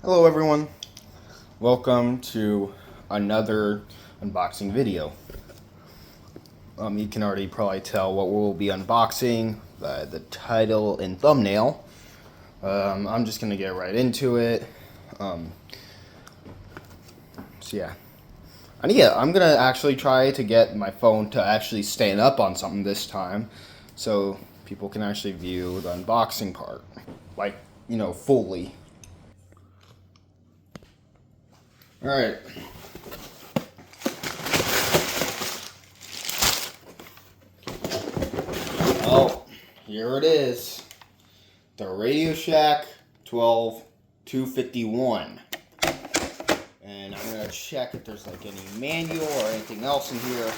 Hello everyone, welcome to another unboxing video. You can already probably tell what we'll be unboxing by the title and thumbnail. I'm just going to get right into it. I'm going to actually try to get my phone to actually stand up on something this time so people can actually view the unboxing part, like, fully. Alright. Oh, here it is. The Radioshack 12251. And I'm going to check if there's like any manual or anything else in here.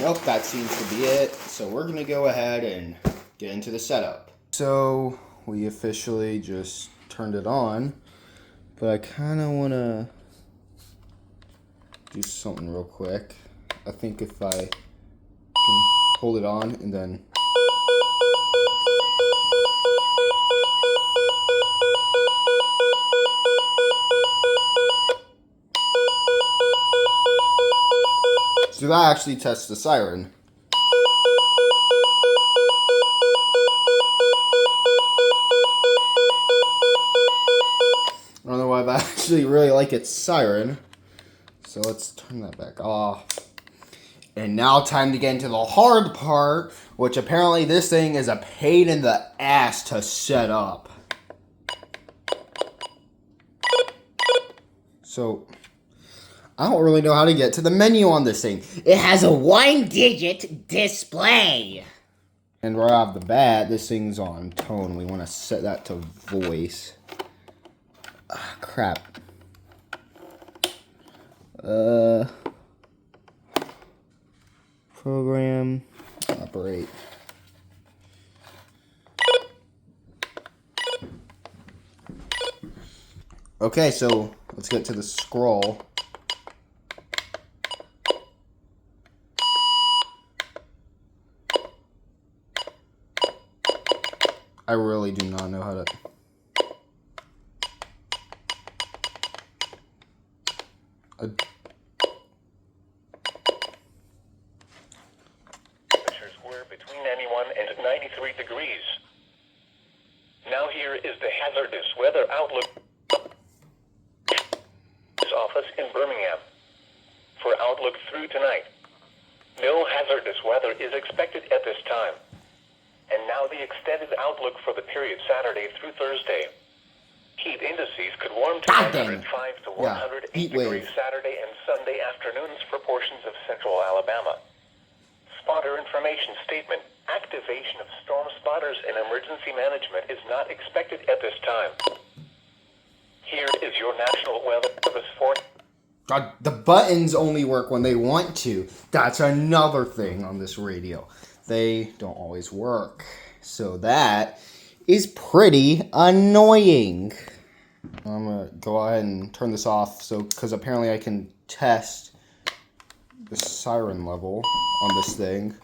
Nope, that seems to be it. So we're going to go ahead and get into the setup. So we officially just turned it on. But I kind of want to do something real quick. I think if I can hold it on and then... So that actually tests the siren. I don't know why, but I actually really like its siren. So let's turn that back off. And now time to get into the hard part, which apparently this thing is a pain in the ass to set up. So, I don't really know how to get to the menu on this thing. It has a 1-digit display. And right off the bat, this thing's on tone. We want to set that to voice. Ah, crap. Program, operate. Okay, so let's get to the scroll. I really do not know how to... Temperatures were between 91 and 93 degrees. Now here is the hazardous weather outlook office in Birmingham. For outlook through tonight, no hazardous weather is expected at this time. And now the extended outlook for the period Saturday through Thursday. Heat indices could warm to 105 to 108 degrees Saturday and Sunday afternoons for portions of central Alabama. Spotter information statement. Activation of storm spotters and emergency management is not expected at this time. Here is your National Weather Service for... God, the buttons only work when they want to. That's another thing on this radio. They don't always work. So that is pretty annoying. I'm going to go ahead and turn this off because apparently I can test the siren level on this thing.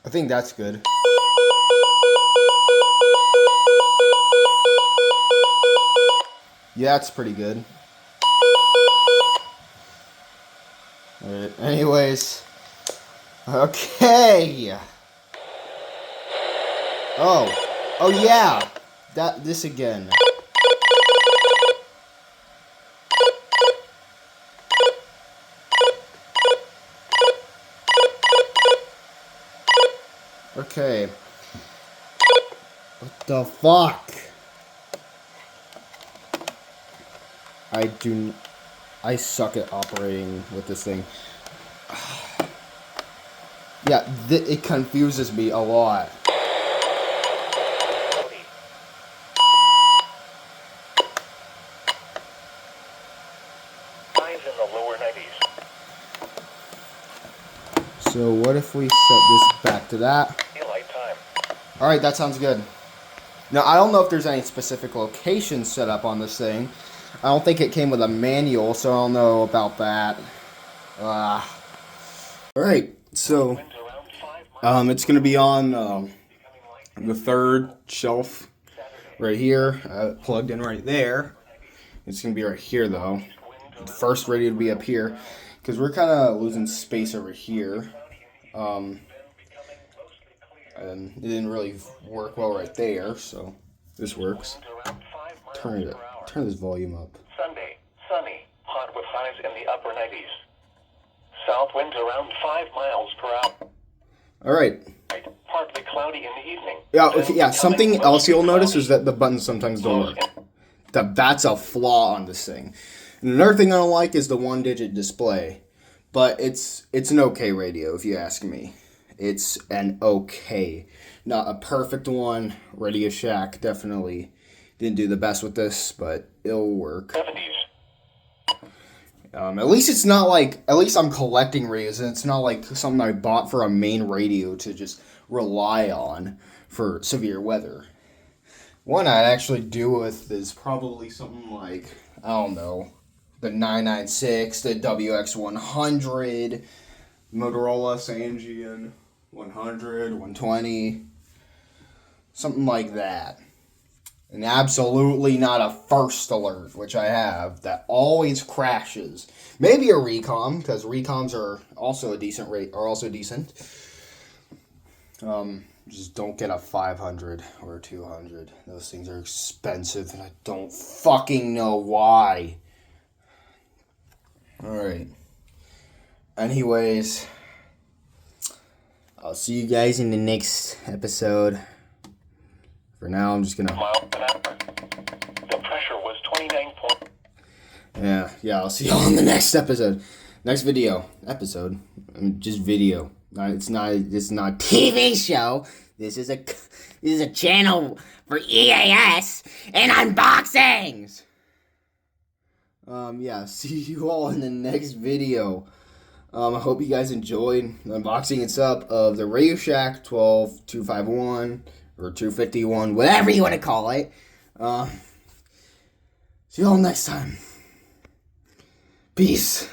I think that's good. Yeah, that's pretty good. Alright, anyways. Okay. Oh yeah. This again. Okay. What the fuck? I suck at operating with this thing. Yeah, it confuses me a lot. Highs in the lower 90s. So what if we set this back to that? Daylight time. Alright, that sounds good. Now, I don't know if there's any specific location set up on this thing. I don't think it came with a manual, so I don't know about that. Alright, so it's going to be on the third shelf right here, plugged in right there. It's going to be right here, though. The first radio to be up here, because we're kind of losing space over here. And it didn't really work well right there, so this works. Turn this volume up. Sunday, sunny, hot with highs in the upper 90s. South winds around 5 miles per hour. Alright. Partly cloudy in the evening. Yeah, okay, yeah. Something else you'll notice is that the buttons sometimes don't work. That's a flaw on this thing. And another thing I don't like is the 1-digit display. But it's an okay radio, if you ask me. It's an okay. Not a perfect one. Radioshack definitely didn't do the best with this, but it'll work. 70s. At least it's not like, at least I'm collecting radios, and it's not like something I bought for a main radio to just rely on for severe weather. One I'd actually do with is probably something like, I don't know, the 996, the WX100, Motorola Sangean 100, 120, something like that. And absolutely not a first alert, which I have, that always crashes. Maybe a recom, because recoms are also a decent rate, are also decent. Just don't get a 500 or a 200. Those things are expensive, and I don't fucking know why. Alright. Anyways, I'll see you guys in the next episode. For now, I'm just gonna... The pressure was 29 point. Yeah, I'll see y'all in the next episode. Next video. Episode. I mean, just video. It's not TV show. This is a channel for EAS and unboxings. Yeah, see you all in the next video. I hope you guys enjoyed the unboxing and sub of the Radioshack 12251 or 251, whatever you want to call it. See you all next time. Peace.